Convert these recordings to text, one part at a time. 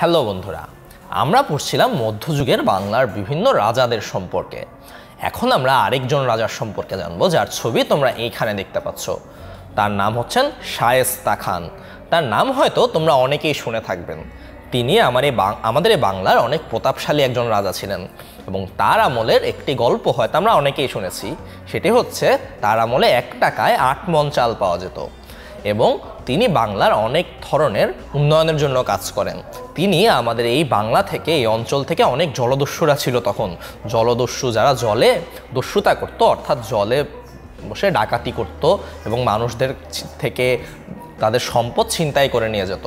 Hello বন্ধুরা, আমরা পড়ছিলাম মধ্যযুগের বাংলার বিভিন্ন রাজাদের সম্পর্কে। এখন আমরা আরেকজন রাজার সম্পর্কে জানবো, যার ছবি তোমরা এইখানে দেখতে পাচ্ছ। তার নাম হচ্ছেন শায়েস্তা খান। তার নাম হয়তো তোমরা অনেকেই শুনে থাকবেন। তিনি আমাদের এই বাংলার অনেক প্রতাপশালী একজন রাজা ছিলেন এবং তার আমলের একটি গল্প হয়তো আমরা অনেকেই শুনেছি। সেটি হচ্ছে তার আমলে 1 টাকায় 8 মণ চাল পাওয়া যেত এবং তিনি বাংলার অনেক ধরনের উন্নয়নের জন্য কাজ করেন। তিনি আমাদের এই বাংলা থেকে, এই অঞ্চল থেকে অনেক জলদস্যুরা ছিল তখন। জলদস্যু যারা জলে দস্যুতা করতো, অর্থাৎ জলে বসে ডাকাতি করত এবং মানুষদের থেকে তাদের সম্পদ ছিনতাই করে নিয়ে যেত।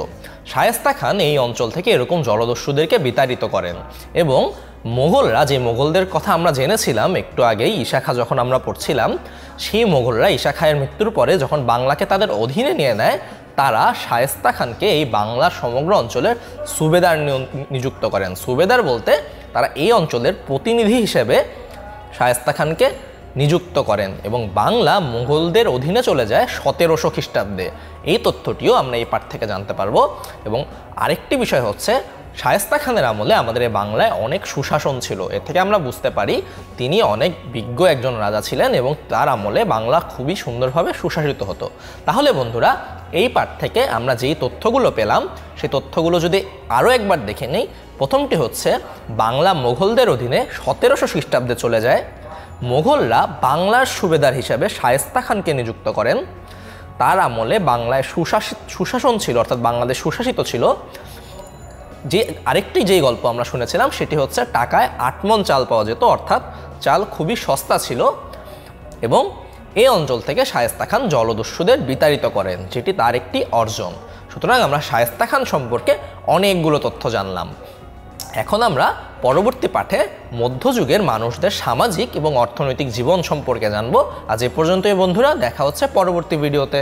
শায়েস্তা খান এই অঞ্চল থেকে এরকম জলদস্যুদেরকে বিতাড়িত করেন এবং মোগলরা, যে মোগলদের কথা আমরা জেনেছিলাম একটু আগেই ঈশা খাঁ যখন আমরা পড়ছিলাম, সেই মোগলরা ঈশা খাঁয়ের মৃত্যুর পরে যখন বাংলাকে তাদের অধীনে নিয়ে নেয়, তারা শায়েস্তা খানকে এই বাংলার সমগ্র অঞ্চলের সুবেদার নিযুক্ত করেন। সুবেদার বলতে তারা এই অঞ্চলের প্রতিনিধি হিসেবে শায়েস্তা খানকে নিযুক্ত করেন এবং বাংলা মুঘলদের অধীনে চলে যায় 1700 খ্রিস্টাব্দে। এই তথ্যটিও আমরা এই পাঠ থেকে জানতে পারবো। এবং আরেকটি বিষয় হচ্ছে, শায়েস্তা খানের আমলে আমাদের এই বাংলায় অনেক সুশাসন ছিল। এর থেকে আমরা বুঝতে পারি তিনি অনেক বিজ্ঞ একজন রাজা ছিলেন এবং তার আমলে বাংলা খুবই সুন্দরভাবে সুশাসিত হতো। তাহলে বন্ধুরা, এই পাঠ থেকে আমরা যেই তথ্যগুলো পেলাম, সেই তথ্যগুলো যদি আরও একবার দেখে নিই। প্রথমটি হচ্ছে, বাংলা মুঘলদের অধীনে 1700 খ্রিস্টাব্দে চলে যায়। মোগলরা বাংলার সুবেদার হিসাবে শায়েস্তা খানকে নিযুক্ত করেন। তার আমলে বাংলায় সুশাসন ছিল, অর্থাৎ বাংলাদেশ সুশাসিত ছিল। আরেকটি যেই গল্প আমরা শুনেছিলাম সেটি হচ্ছে টাকায় 8 মণ চাল পাওয়া যেত, অর্থাৎ চাল খুবই সস্তা ছিল। এবং এই অঞ্চল থেকে শায়েস্তা খান জলদস্যুদের বিতাড়িত করেন, যেটি তার একটি অর্জন। সুতরাং আমরা শায়েস্তা খান সম্পর্কে অনেকগুলো তথ্য জানলাম। এখন আমরা পরবর্তী পাঠে মধ্যযুগের মানুষদের সামাজিক এবং অর্থনৈতিক জীবন সম্পর্কে জানবো। আজ এ পর্যন্তই বন্ধুরা, দেখা হচ্ছে পরবর্তী ভিডিওতে।